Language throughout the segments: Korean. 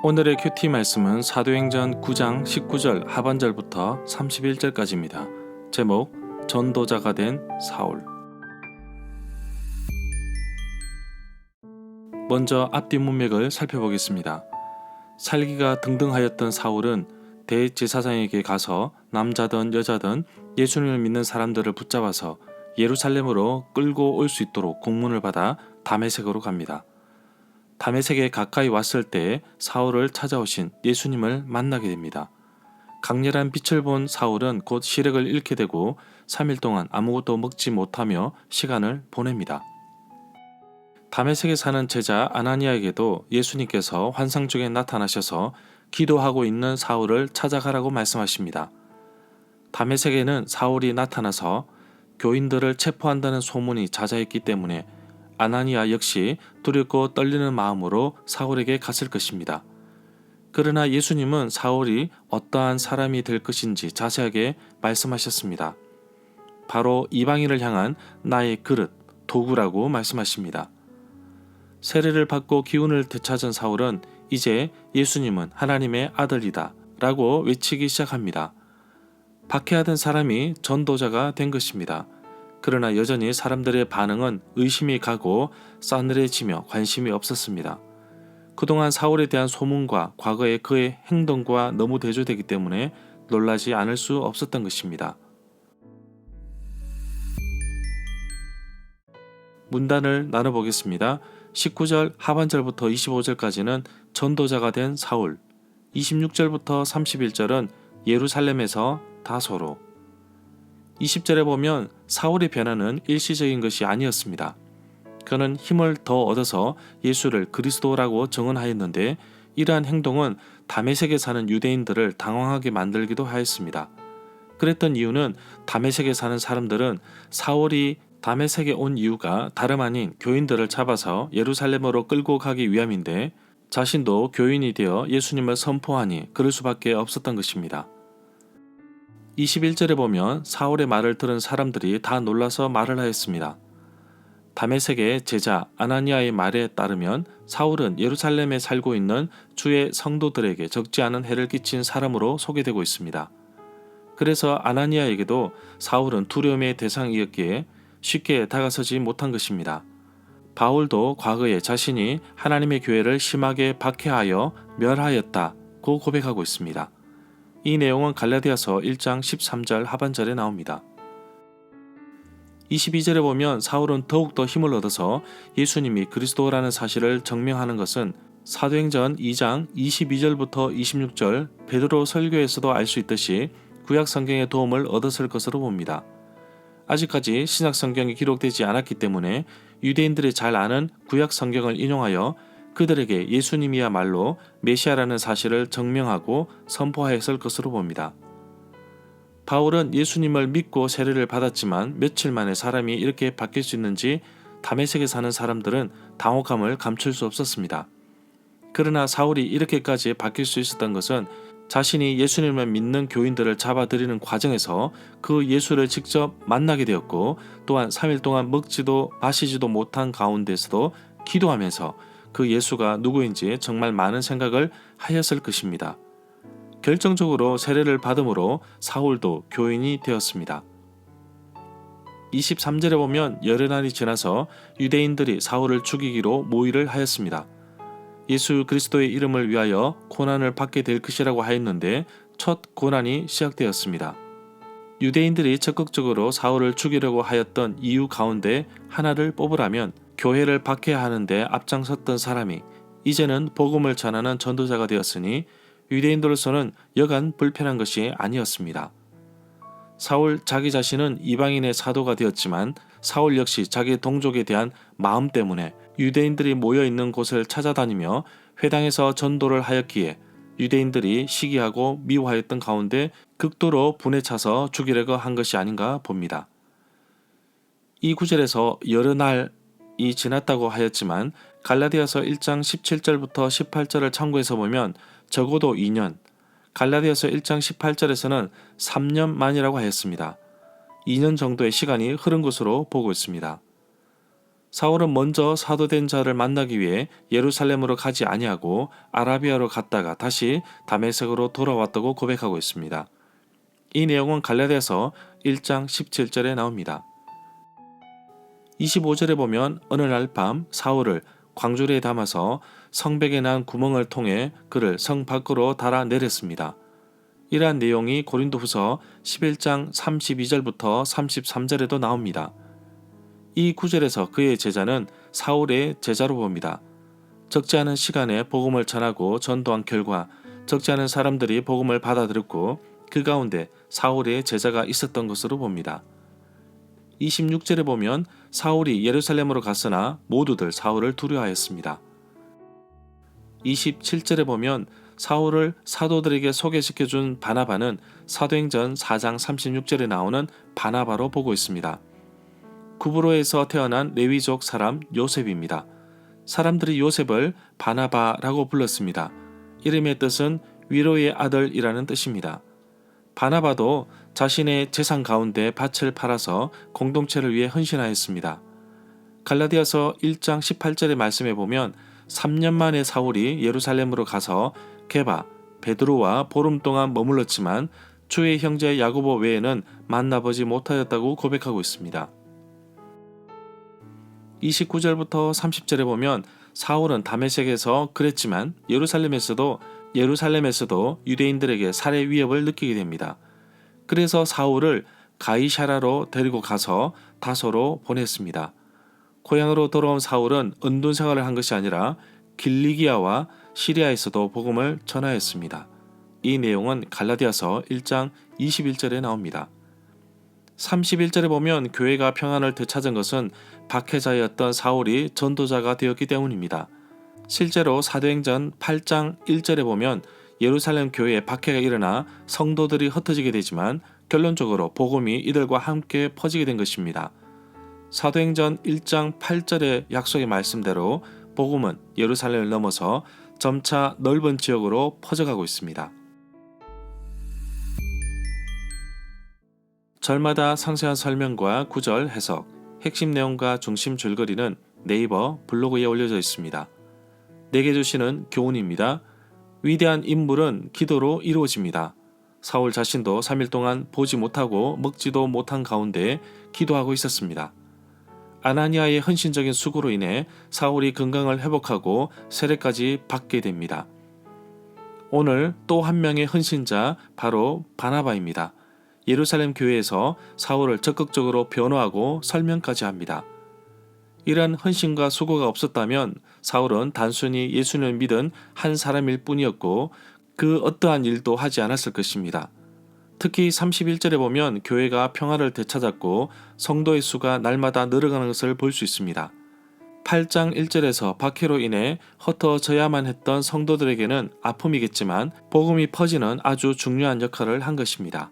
오늘의 큐티 말씀은 사도행전 9장 19절 하반절부터 31절까지입니다. 제목, 전도자가 된 사울. 먼저 앞뒤 문맥을 살펴보겠습니다. 살기가 등등하였던 사울은 대제사장에게 가서 남자든 여자든 예수님을 믿는 사람들을 붙잡아서 예루살렘으로 끌고 올 수 있도록 공문을 받아 다메섹으로 갑니다. 다메섹에 가까이 왔을 때 사울을 찾아오신 예수님을 만나게 됩니다. 강렬한 빛을 본 사울은 곧 시력을 잃게 되고 3일 동안 아무것도 먹지 못하며 시간을 보냅니다. 다메섹에 사는 제자 아나니아에게도 예수님께서 환상 중에 나타나셔서 기도하고 있는 사울을 찾아가라고 말씀하십니다. 다메섹에는 사울이 나타나서 교인들을 체포한다는 소문이 자자했기 때문에 아나니아 역시 두렵고 떨리는 마음으로 사울에게 갔을 것입니다. 그러나 예수님은 사울이 어떠한 사람이 될 것인지 자세하게 말씀하셨습니다. 바로 이방인을 향한 나의 그릇, 도구라고 말씀하십니다. 세례를 받고 기운을 되찾은 사울은 이제 예수님은 하나님의 아들이다 라고 외치기 시작합니다. 박해하던 사람이 전도자가 된 것입니다. 그러나 여전히 사람들의 반응은 의심이 가고 싸늘해지며 관심이 없었습니다. 그동안 사울에 대한 소문과 과거의 그의 행동과 너무 대조되기 때문에 놀라지 않을 수 없었던 것입니다. 문단을 나눠보겠습니다. 19절 하반절부터 25절까지는 전도자가 된 사울, 26절부터 31절은 예루살렘에서 다소로, 20절에 보면 사울의 변화는 일시적인 것이 아니었습니다. 그는 힘을 더 얻어서 예수를 그리스도라고 정언하였는데 이러한 행동은 다메섹에 사는 유대인들을 당황하게 만들기도 하였습니다. 그랬던 이유는 다메섹에 사는 사람들은 사울이 다메섹에 온 이유가 다름 아닌 교인들을 잡아서 예루살렘으로 끌고 가기 위함인데 자신도 교인이 되어 예수님을 선포하니 그럴 수밖에 없었던 것입니다. 21절에 보면 사울의 말을 들은 사람들이 다 놀라서 말을 하였습니다. 다메섹의 제자 아나니아의 말에 따르면 사울은 예루살렘에 살고 있는 주의 성도들에게 적지 않은 해를 끼친 사람으로 소개되고 있습니다. 그래서 아나니아에게도 사울은 두려움의 대상이었기에 쉽게 다가서지 못한 것입니다. 바울도 과거에 자신이 하나님의 교회를 심하게 박해하여 멸하였다고 고백하고 있습니다. 이 내용은 갈라디아서 1장 13절 하반절에 나옵니다. 22절에 보면 사울은 더욱더 힘을 얻어서 예수님이 그리스도라는 사실을 증명하는 것은 사도행전 2장 22절부터 26절 베드로 설교에서도 알 수 있듯이 구약 성경의 도움을 얻었을 것으로 봅니다. 아직까지 신약 성경이 기록되지 않았기 때문에 유대인들이 잘 아는 구약 성경을 인용하여 그들에게 예수님이야말로 메시아라는 사실을 증명하고 선포하였을 것으로 봅니다. 바울은 예수님을 믿고 세례를 받았지만 며칠 만에 사람이 이렇게 바뀔 수 있는지 다메섹에 사는 사람들은 당혹감을 감출 수 없었습니다. 그러나 사울이 이렇게까지 바뀔 수 있었던 것은 자신이 예수님을 믿는 교인들을 잡아들이는 과정에서 그 예수를 직접 만나게 되었고 또한 3일 동안 먹지도 마시지도 못한 가운데서도 기도하면서 그 예수가 누구인지 정말 많은 생각을 하였을 것입니다. 결정적으로 세례를 받음으로 사울도 교인이 되었습니다. 23절에 보면 여러 날이 지나서 유대인들이 사울을 죽이기로 모의를 하였습니다. 예수 그리스도의 이름을 위하여 고난을 받게 될 것이라고 하였는데 첫 고난이 시작되었습니다. 유대인들이 적극적으로 사울을 죽이려고 하였던 이유 가운데 하나를 뽑으라면 교회를 박해하는데 앞장섰던 사람이 이제는 복음을 전하는 전도자가 되었으니 유대인들로서는 여간 불편한 것이 아니었습니다. 사울 자기 자신은 이방인의 사도가 되었지만 사울 역시 자기 동족에 대한 마음 때문에 유대인들이 모여있는 곳을 찾아다니며 회당에서 전도를 하였기에 유대인들이 시기하고 미워하였던 가운데 극도로 분에 차서 죽이려고 한 것이 아닌가 봅니다. 이 구절에서 여러 날이 지났다고 하였지만 갈라디아서 1장 17절부터 18절을 참고해서 보면 적어도 2년, 갈라디아서 1장 18절에서는 3년 만이라고 하였습니다. 2년 정도의 시간이 흐른 것으로 보고 있습니다. 사울은 먼저 사도된 자를 만나기 위해 예루살렘으로 가지 아니하고 아라비아로 갔다가 다시 다메섹으로 돌아왔다고 고백하고 있습니다. 이 내용은 갈라디아서 1장 17절에 나옵니다. 25절에 보면 어느 날 밤 사울을 광주리에 담아서 성벽에 난 구멍을 통해 그를 성 밖으로 달아내렸습니다. 이러한 내용이 고린도후서 11장 32절부터 33절에도 나옵니다. 이 구절에서 그의 제자는 사울의 제자로 봅니다. 적지 않은 시간에 복음을 전하고 전도한 결과 적지 않은 사람들이 복음을 받아들였고 그 가운데 사울의 제자가 있었던 것으로 봅니다. 26절에 보면 사울이 예루살렘으로 갔으나 모두들 사울을 두려워하였습니다. 27절에 보면 사울을 사도들에게 소개시켜준 바나바는 사도행전 4장 36절에 나오는 바나바로 보고 있습니다. 구브로에서 태어난 레위족 사람 요셉입니다. 사람들이 요셉을 바나바라고 불렀습니다. 이름의 뜻은 위로의 아들이라는 뜻입니다. 바나바도 자신의 재산 가운데 밭을 팔아서 공동체를 위해 헌신하였습니다. 갈라디아서 1장 18절의 말씀에 보면 3년 만에 사울이 예루살렘으로 가서 게바, 베드로와 보름 동안 머물렀지만 주의 형제 야고보 외에는 만나보지 못하였다고 고백하고 있습니다. 29절부터 30절에 보면 사울은 다메섹에서 그랬지만 예루살렘에서도 유대인들에게 살해 위협을 느끼게 됩니다. 그래서 사울을 가이사라로 데리고 가서 다소로 보냈습니다. 고향으로 돌아온 사울은 은둔 생활을 한 것이 아니라 길리기아와 시리아에서도 복음을 전하였습니다. 이 내용은 갈라디아서 1장 21절에 나옵니다. 31절에 보면 교회가 평안을 되찾은 것은 박해자였던 사울이 전도자가 되었기 때문입니다. 실제로 사도행전 8장 1절에 보면 예루살렘 교회에 박해가 일어나 성도들이 흩어지게 되지만 결론적으로 복음이 이들과 함께 퍼지게 된 것입니다. 사도행전 1장 8절의 약속의 말씀대로 복음은 예루살렘을 넘어서 점차 넓은 지역으로 퍼져가고 있습니다. 절마다 상세한 설명과 구절 해석, 핵심 내용과 중심 줄거리는 네이버 블로그에 올려져 있습니다. 내게 주시는 교훈입니다. 위대한 인물은 기도로 이루어집니다. 사울 자신도 3일 동안 보지 못하고 먹지도 못한 가운데 기도하고 있었습니다. 아나니아의 헌신적인 수고로 인해 사울이 건강을 회복하고 세례까지 받게 됩니다. 오늘 또 한 명의 헌신자 바로 바나바입니다. 예루살렘 교회에서 사울을 적극적으로 변호하고 설명까지 합니다. 이러한 헌신과 수고가 없었다면 사울은 단순히 예수님을 믿은 한 사람일 뿐이었고 그 어떠한 일도 하지 않았을 것입니다. 특히 31절에 보면 교회가 평화를 되찾았고 성도의 수가 날마다 늘어가는 것을 볼 수 있습니다. 8장 1절에서 박해로 인해 흩어져야만 했던 성도들에게는 아픔이겠지만 복음이 퍼지는 아주 중요한 역할을 한 것입니다.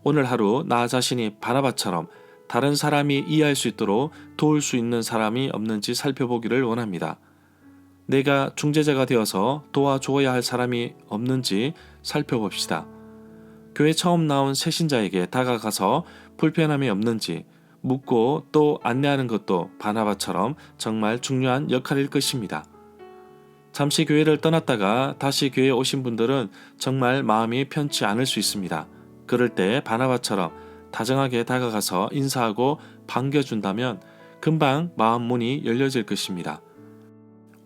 오늘 하루 나 자신이 바나바처럼 다른 사람이 이해할 수 있도록 도울 수 있는 사람이 없는지 살펴보기를 원합니다. 내가 중재자가 되어서 도와주어야 할 사람이 없는지 살펴봅시다. 교회 처음 나온 새신자에게 다가가서 불편함이 없는지 묻고 또 안내하는 것도 바나바처럼 정말 중요한 역할일 것입니다. 잠시 교회를 떠났다가 다시 교회에 오신 분들은 정말 마음이 편치 않을 수 있습니다. 그럴 때 바나바처럼 다정하게 다가가서 인사하고 반겨준다면 금방 마음 문이 열려질 것입니다.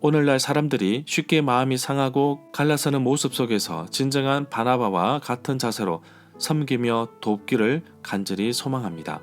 오늘날 사람들이 쉽게 마음이 상하고 갈라서는 모습 속에서 진정한 바나바와 같은 자세로 섬기며 돕기를 간절히 소망합니다.